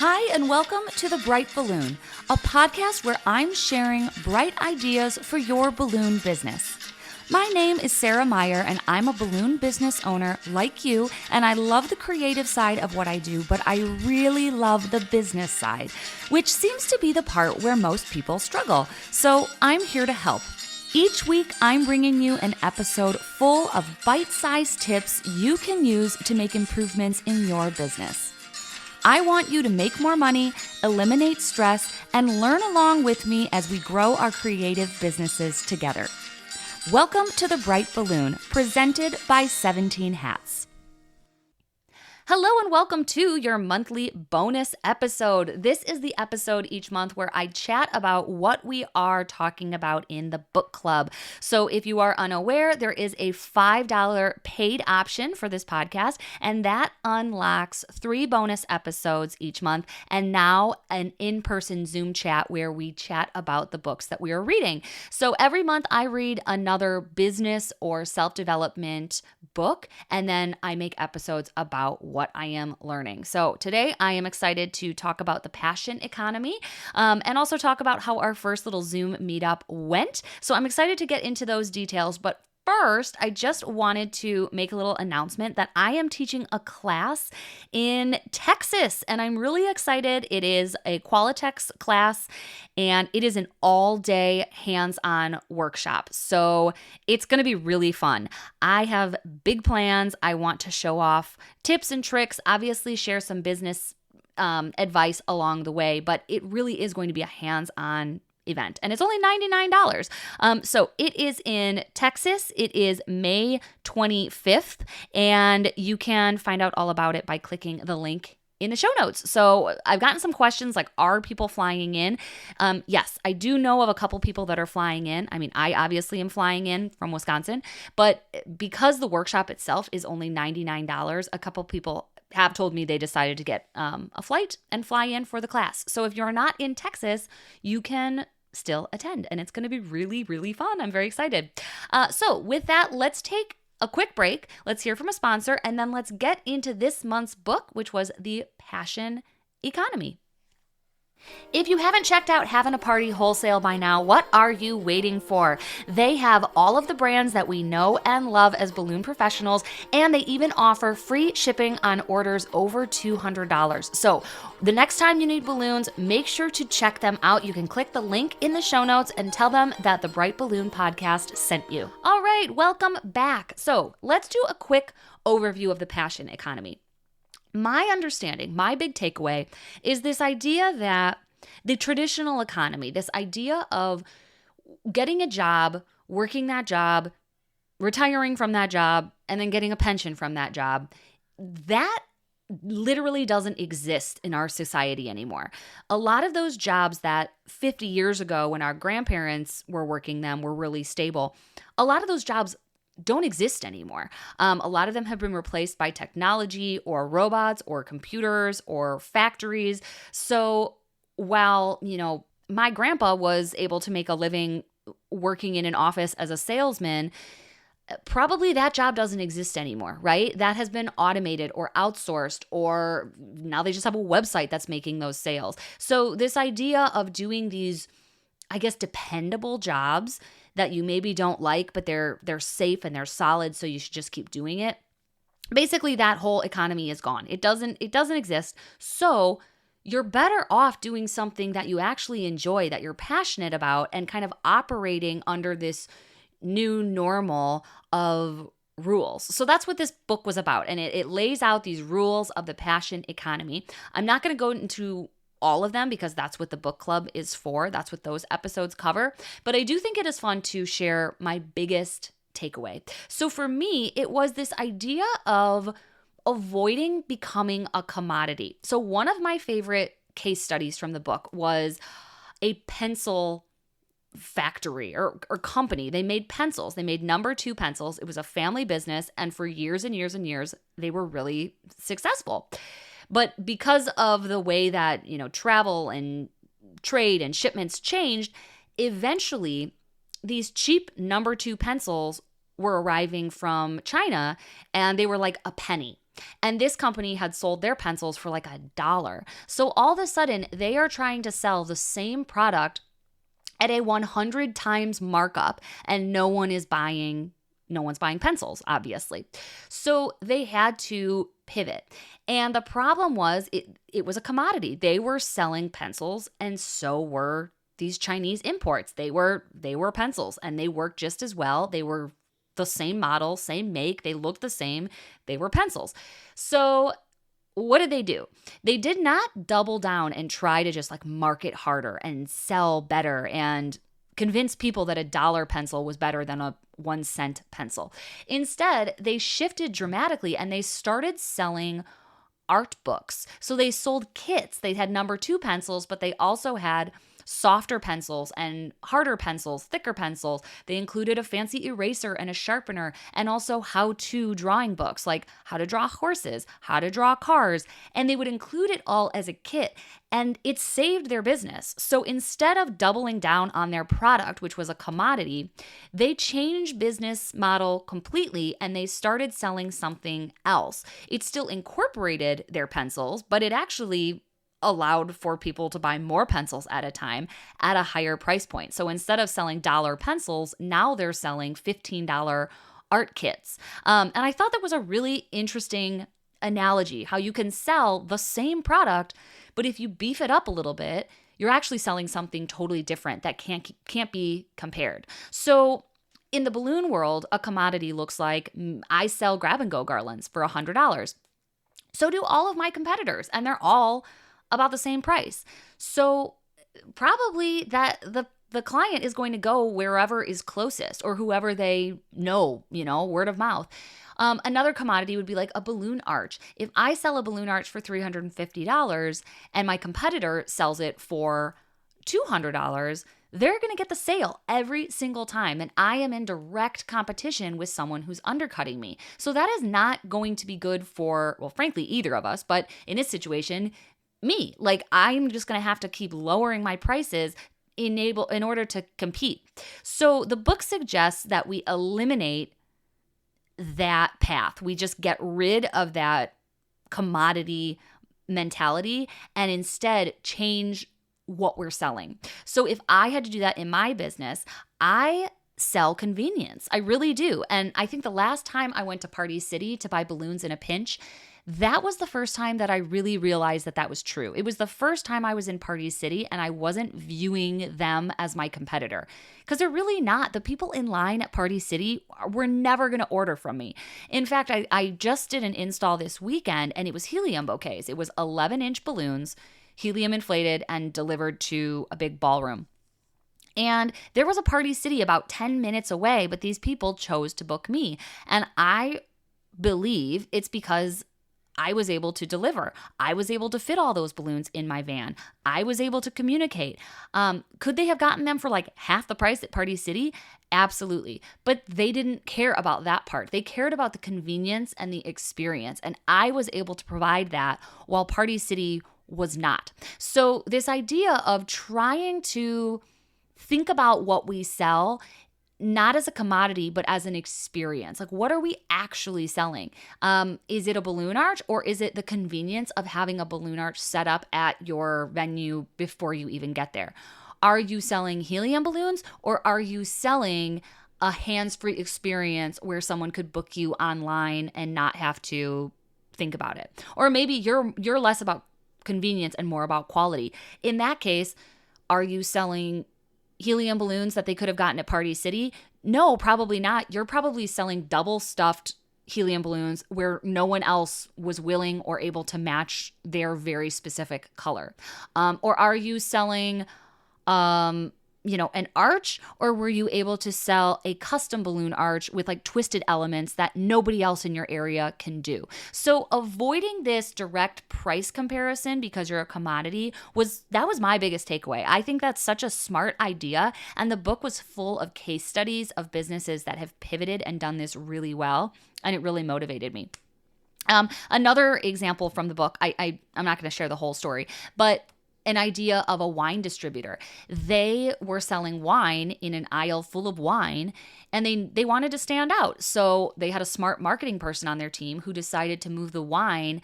Hi, and welcome to The Bright Balloon, a podcast where I'm sharing bright ideas for your balloon business. My name is Sarah Meyer, and I'm a balloon business owner like you, and I love the creative side of what I do, but I really love the business side, which seems to be the part where most people struggle. So I'm here to help. Each week, I'm bringing you an episode full of bite-sized tips you can use to make improvements in your business. I want you to make more money, eliminate stress, and learn along with me as we grow our creative businesses together. Welcome to The Bright Balloon, presented by 17 Hats. Hello and welcome to your monthly bonus episode. This is the episode each month where I chat about what we are talking about in the book club. So if you are unaware, there is a $5 paid option for this podcast, and that unlocks 3 bonus episodes each month, and now an in-person Zoom chat where we chat about the books that we are reading. So every month I read another business or self-development book, and then I make episodes about what I am learning. So today I am excited to talk about the passion economy and also talk about how our first little Zoom meetup went. So I'm excited to get into those details, but first, I just wanted to make a little announcement that I am teaching a class in Texas, and I'm really excited. It is a Qualitex class, and it is an all-day hands-on workshop, so it's going to be really fun. I have big plans. I want to show off tips and tricks, obviously share some business advice along the way, but it really is going to be a hands-on event, and it's only $99. So it is in Texas. It is May 25th, and you can find out all about it by clicking the link in the show notes. So I've gotten some questions like, are people flying in? Yes, I do know of a couple people that are flying in. I mean, I obviously am flying in from Wisconsin, but because the workshop itself is only $99, a couple people have told me they decided to get a flight and fly in for the class. So if you're not in Texas, you can still attend, and it's going to be really, really fun. I'm very excited. So with that, let's take a quick break. Let's hear from a sponsor, and then let's get into this month's book, which was The Passion Economy. If you haven't checked out Havin a Party Wholesale by now, what are you waiting for? They have all of the brands that we know and love as balloon professionals, and they even offer free shipping on orders over $200. So the next time you need balloons, make sure to check them out. You can click the link in the show notes and tell them that the Bright Balloon podcast sent you. All right, welcome back. So let's do a quick overview of the passion economy. My understanding, my big takeaway is this idea that the traditional economy, this idea of getting a job, working that job, retiring from that job, and then getting a pension from that job, that literally doesn't exist in our society anymore. A lot of those jobs that 50 years ago when our grandparents were working them were really stable, a lot of those jobs don't exist anymore. A lot of them have been replaced by technology or robots or computers or factories. So while, my grandpa was able to make a living working in an office as a salesman, probably that job doesn't exist anymore, right? That has been automated or outsourced, or now they just have a website that's making those sales. So this idea of doing these, I guess, dependable jobs that you maybe don't like, but they're safe and they're solid, so you should just keep doing it. Basically, that whole economy is gone. It doesn't exist. So you're better off doing something that you actually enjoy, that you're passionate about, and kind of operating under this new normal of rules. So that's what this book was about. And it lays out these rules of the passion economy. I'm not going to go into all of them because that's what the book club is for. That's what those episodes cover. But I do think it is fun to share my biggest takeaway. So for me, it was this idea of avoiding becoming a commodity. So one of my favorite case studies from the book was a pencil factory or company. They made pencils. They made number 2 pencils. It was a family business, and for years and years and years, they were really successful. But because of the way that, travel and trade and shipments changed, eventually these cheap number 2 pencils were arriving from China, and they were like a penny. And this company had sold their pencils for like $1. So all of a sudden, they are trying to sell the same product at a 100 times markup, and no one's buying pencils, obviously. So they had to pivot. And the problem was it was a commodity. They were selling pencils, and so were these Chinese imports. They were pencils, and they worked just as well. They were the same model, same make, they looked the same. They were pencils. So what did they do? They did not double down and try to just like market harder and sell better and convince people that $1 pencil was better than a 1-cent pencil. Instead, they shifted dramatically and they started selling art books. So they sold kits. They had number 2 pencils, but they also had softer pencils and harder pencils, thicker pencils. They included a fancy eraser and a sharpener, and also how-to drawing books like how to draw horses, how to draw cars, and they would include it all as a kit, and it saved their business. So instead of doubling down on their product, which was a commodity, they changed business model completely and they started selling something else. It still incorporated their pencils, but it actually allowed for people to buy more pencils at a time at a higher price point. So instead of selling dollar pencils, now they're selling $15 art kits. And I thought that was a really interesting analogy, how you can sell the same product, but if you beef it up a little bit, you're actually selling something totally different that can't be compared. So in the balloon world, a commodity looks like I sell grab-and-go garlands for $100. So do all of my competitors, and they're all about the same price. So probably that the client is going to go wherever is closest or whoever they know, word of mouth. Another commodity would be like a balloon arch. If I sell a balloon arch for $350 and my competitor sells it for $200, they're going to get the sale every single time. And I am in direct competition with someone who's undercutting me. So that is not going to be good for, well, frankly, either of us. But in this situation, me, like I'm just going to have to keep lowering my prices in order to compete. So the book suggests that we eliminate that path. We just get rid of that commodity mentality and instead change what we're selling. So if I had to do that in my business, I sell convenience. I really do. And I think the last time I went to Party City to buy balloons in a pinch, that was the first time that I really realized that that was true. It was the first time I was in Party City and I wasn't viewing them as my competitor, because they're really not. The people in line at Party City were never going to order from me. In fact, I just did an install this weekend and it was helium bouquets. It was 11-inch balloons, helium inflated and delivered to a big ballroom. And there was a Party City about 10 minutes away, but these people chose to book me. And I believe it's because I was able to deliver. I was able to fit all those balloons in my van. I was able to communicate. Could they have gotten them for like half the price at Party City? Absolutely. But they didn't care about that part. They cared about the convenience and the experience. And I was able to provide that while Party City was not. So this idea of trying to think about what we sell not as a commodity, but as an experience. Like, what are we actually selling? Is it a balloon arch, or is it the convenience of having a balloon arch set up at your venue before you even get there? Are you selling helium balloons, or are you selling a hands-free experience where someone could book you online and not have to think about it? Or maybe you're less about convenience and more about quality. In that case, are you selling helium balloons that they could have gotten at Party City? No, probably not. You're probably selling double stuffed helium balloons where no one else was willing or able to match their very specific color. Or are you selling an arch, or were you able to sell a custom balloon arch with like twisted elements that nobody else in your area can do? So avoiding this direct price comparison because you're a commodity was my biggest takeaway. I think that's such a smart idea, and the book was full of case studies of businesses that have pivoted and done this really well, and it really motivated me. Another example from the book, I'm not going to share the whole story, but an idea of a wine distributor. They were selling wine in an aisle full of wine, and they wanted to stand out. So they had a smart marketing person on their team who decided to move the wine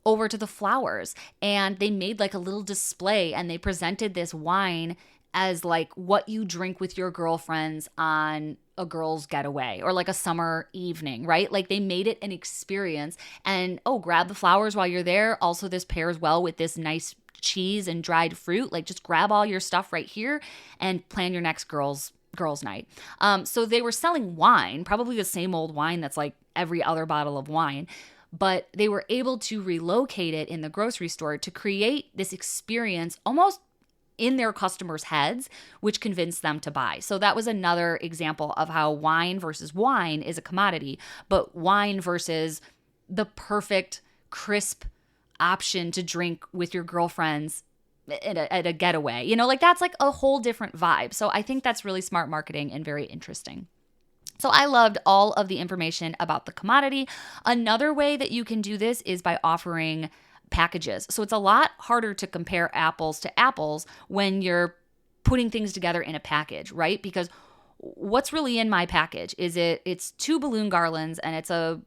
over to the flowers, and they made like a little display, and they presented this wine as like what you drink with your girlfriends on a girl's getaway or like a summer evening, right? Like they made it an experience, and grab the flowers while you're there. Also, this pairs well with this nice cheese and dried fruit. Like just grab all your stuff right here and plan your next girls night. So they were selling wine, probably the same old wine that's like every other bottle of wine, but they were able to relocate it in the grocery store to create this experience almost in their customers' heads, which convinced them to buy. So that was another example of how wine versus wine is a commodity, but wine versus the perfect, crisp option to drink with your girlfriends at a getaway. Like that's like a whole different vibe. So I think that's really smart marketing and very interesting. So I loved all of the information about the commodity. Another way that you can do this is by offering packages. So it's a lot harder to compare apples to apples when you're putting things together in a package, right? Because what's really in my package is it's 2 balloon garlands, and it's a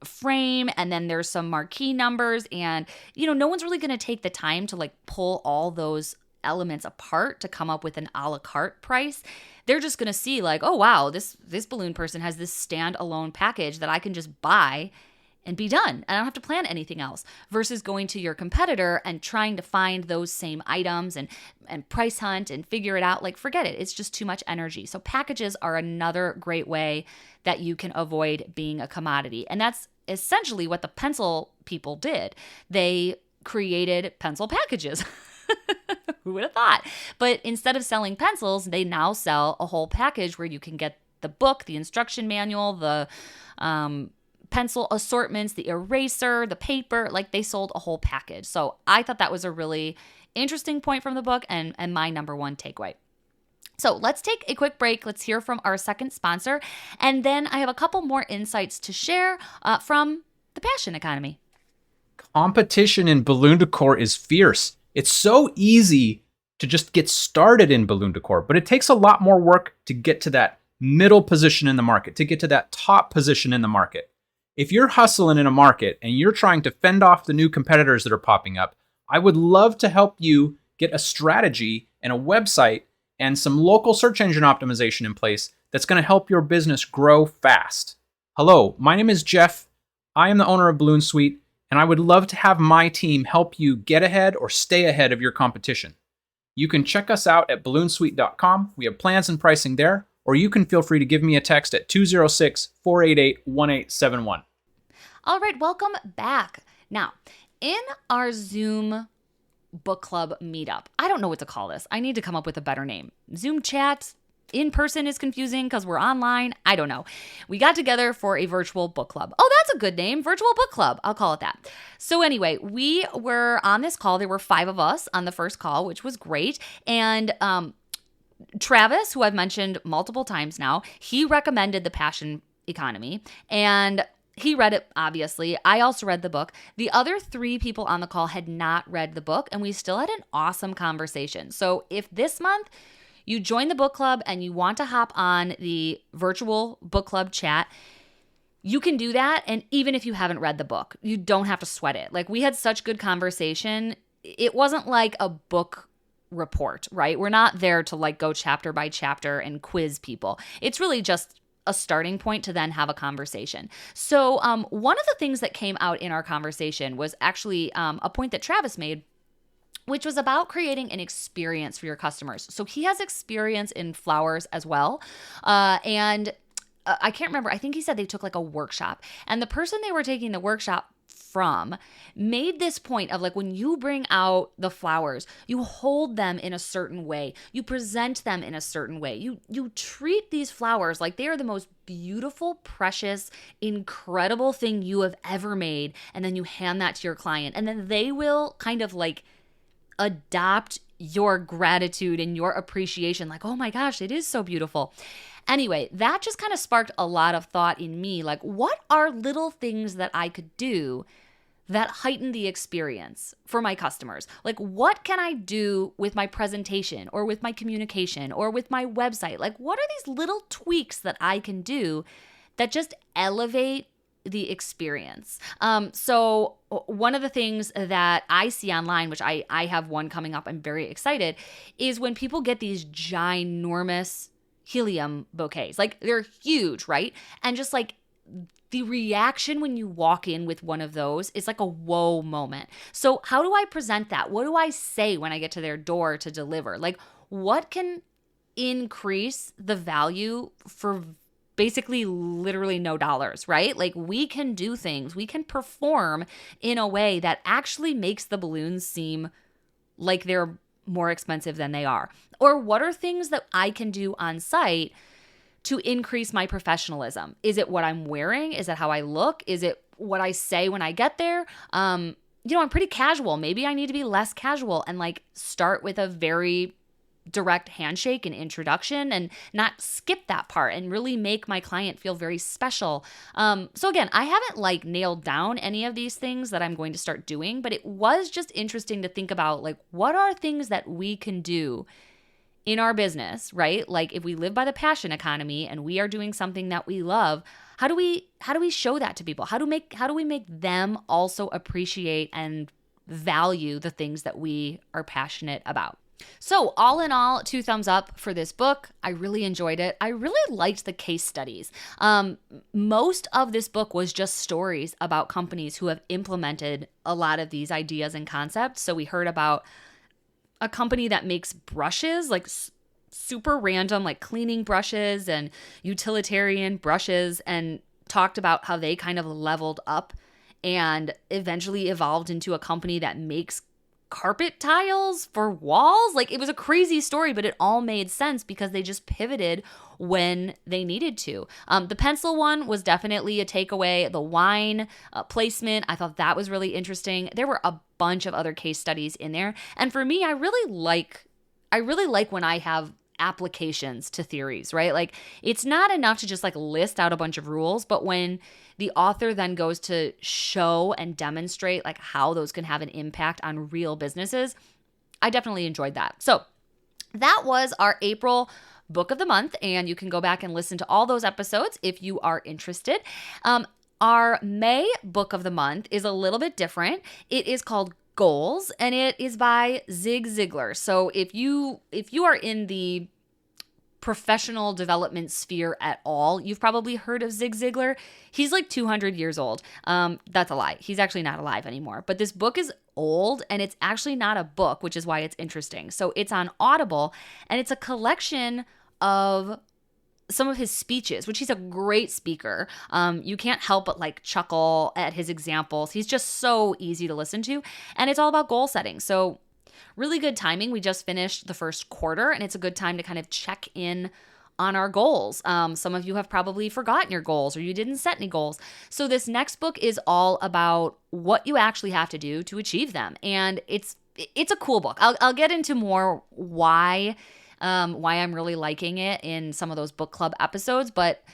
frame, and then there's some marquee numbers, and no one's really going to take the time to like pull all those elements apart to come up with an a la carte price. They're just going to see like, oh wow, this balloon person has this standalone package that I can just buy and be done, and I don't have to plan anything else, versus going to your competitor and trying to find those same items and price hunt and figure it out. Like, forget it. It's just too much energy. So packages are another great way that you can avoid being a commodity. And that's essentially what the pencil people did. They created pencil packages. Who would have thought? But instead of selling pencils, they now sell a whole package where you can get the book, the instruction manual, the pencil assortments, the eraser, the paper. Like they sold a whole package. So I thought that was a really interesting point from the book and my number one takeaway. So let's take a quick break. Let's hear from our second sponsor. And then I have a couple more insights to share from the Passion Economy. Competition in balloon decor is fierce. It's so easy to just get started in balloon decor, but it takes a lot more work to get to that middle position in the market, to get to that top position in the market. If you're hustling in a market and you're trying to fend off the new competitors that are popping up, I would love to help you get a strategy and a website and some local search engine optimization in place that's going to help your business grow fast. Hello, my name is Jeff. I am the owner of Balloon Suite, and I would love to have my team help you get ahead or stay ahead of your competition. You can check us out at balloonsuite.com. We have plans and pricing there, or you can feel free to give me a text at 206-488-1871. All right, welcome back. Now, in our Zoom book club meetup, I don't know what to call this. I need to come up with a better name. Zoom chat in person is confusing because we're online. I don't know. We got together for a virtual book club. Oh, that's a good name. Virtual book club. I'll call it that. So anyway, we were on this call. There were 5 of us on the first call, which was great. And Travis, who I've mentioned multiple times now, he recommended The Passion Economy, and he read it, obviously. I also read the book. The other 3 people on the call had not read the book, and we still had an awesome conversation. So if this month you join the book club and you want to hop on the virtual book club chat, you can do that. And even if you haven't read the book, you don't have to sweat it. Like, we had such good conversation. It wasn't like a book report, right? We're not there to like go chapter by chapter and quiz people. It's really just a starting point to then have a conversation. So one of the things that came out in our conversation was actually a point that Travis made, which was about creating an experience for your customers. So he has experience in flowers as well. And I can't remember. I think he said they took like a workshop. And the person they were taking the workshop from made this point of like, when you bring out the flowers, you hold them in a certain way. You present them in a certain way. You treat these flowers like they are the most beautiful, precious, incredible thing you have ever made. And then you hand that to your client. And then they will kind of like adopt your gratitude and your appreciation. Like, oh my gosh, it is so beautiful. Anyway, that just kind of sparked a lot of thought in me. Like, what are little things that I could do that heighten the experience for my customers? Like, what can I do with my presentation or with my communication or with my website? Like, what are these little tweaks that I can do that just elevate the experience? So one of the things that I see online, which I have one coming up, I'm very excited, is when people get these ginormous helium bouquets. Like, they're huge, right? And just like the reaction when you walk in with one of those is like a whoa moment. So how do I present that? What do I say when I get to their door to deliver? Like, what can increase the value for basically literally no dollars, right? Like, we can do things, we can perform in a way that actually makes the balloons seem like they're more expensive than they are. Or what are things that I can do on site to increase my professionalism? Is it what I'm wearing? Is it how I look? Is it what I say when I get there? I'm pretty casual. Maybe I need to be less casual and like start with a very direct handshake and introduction and not skip that part and really make my client feel very special. So again, I haven't like nailed down any of these things that I'm going to start doing, but it was just interesting to think about, like, what are things that we can do in our business, right? Like, if we live by the passion economy and we are doing something that we love, how do we show that to people? How do we make them also appreciate and value the things that we are passionate about? So all in all, 2 thumbs up for this book. I really enjoyed it. I really liked the case studies. Most of this book was just stories about companies who have implemented a lot of these ideas and concepts. So we heard about a company that makes brushes, like super random, like cleaning brushes and utilitarian brushes, and talked about how they kind of leveled up and eventually evolved into a company that makes carpet tiles for walls. Like, it was a crazy story, but it all made sense because they just pivoted when they needed to. The pencil one was definitely a takeaway. The wine placement, I thought that was really interesting. There were a bunch of other case studies in there. And for me, I really like when I have applications to theories, right? Like, it's not enough to just like list out a bunch of rules, but when the author then goes to show and demonstrate like how those can have an impact on real businesses, I definitely enjoyed that. So that was our April book of the month, and you can go back and listen to all those episodes if you are interested. Our May book of the month is a little bit different. It is called Goals, and it is by Zig Ziglar. So if you are in the professional development sphere at all, you've probably heard of Zig Ziglar. He's like 200 years old. That's a lie. He's actually not alive anymore. But this book is old, and it's actually not a book, which is why it's interesting. So it's on Audible, and it's a collection of some of his speeches, which he's a great speaker. You can't help but like chuckle at his examples. He's just so easy to listen to. And it's all about goal setting. So really good timing. We just finished the first quarter, and it's a good time to kind of check in on our goals. Some of you have probably forgotten your goals, or you didn't set any goals. So this next book is all about what you actually have to do to achieve them. And it's a cool book. I'll get into more why I'm really liking it in some of those book club episodes, but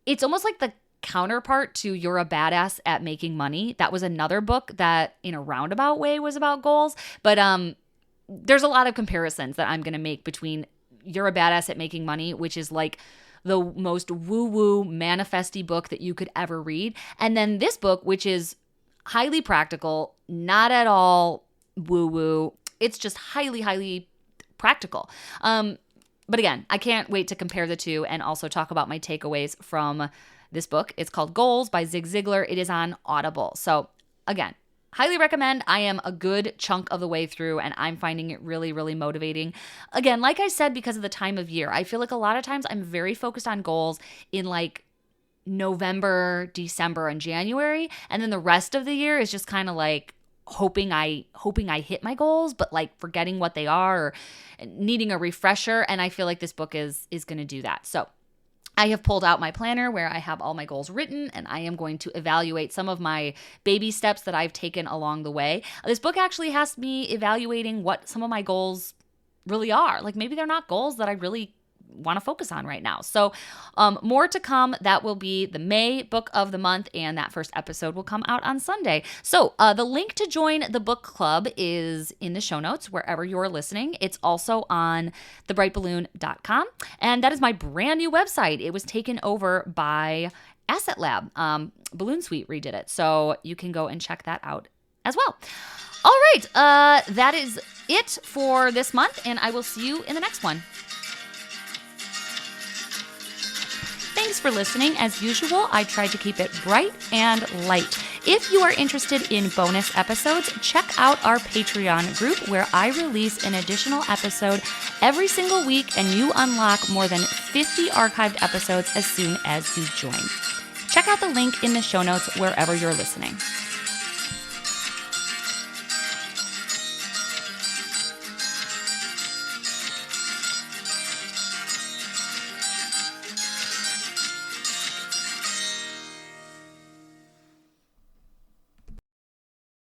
it's almost like the counterpart to You're a Badass at Making Money. That was another book that in a roundabout way was about goals, but there's a lot of comparisons that I'm going to make between You're a Badass at Making Money, which is like the most woo-woo manifesty book that you could ever read, and then this book, which is highly practical, not at all woo-woo. It's just highly, highly practical. But again, I can't wait to compare the two and also talk about my takeaways from this book. It's called Goals by Zig Ziglar. It is on Audible. So again, highly recommend. I am a good chunk of the way through, and I'm finding it really, really motivating. Again, like I said, because of the time of year, I feel like a lot of times I'm very focused on goals in like November, December, and January. And then the rest of the year is just kind of like hoping I hit my goals, but like forgetting what they are or needing a refresher. And I feel like this book is going to do that. So I have pulled out my planner where I have all my goals written, and I am going to evaluate some of my baby steps that I've taken along the way. This book actually has me evaluating what some of my goals really are. Like, maybe they're not goals that I really want to focus on right now. So more to come. That will be the May book of the month, and that first episode will come out on Sunday. So the link to join the book club is in the show notes wherever you're listening. It's also on thebrightballoon.com, and that is my brand new website. It was taken over by Asset Lab. Balloon Suite redid it, so you can go and check that out as well. All right, that is it for this month, and I will see you in the next one. Thanks for listening. As usual, I tried to keep it bright and light. If you are interested in bonus episodes, check out our Patreon group where I release an additional episode every single week, and you unlock more than 50 archived episodes as soon as you join. Check out the link in the show notes wherever you're listening.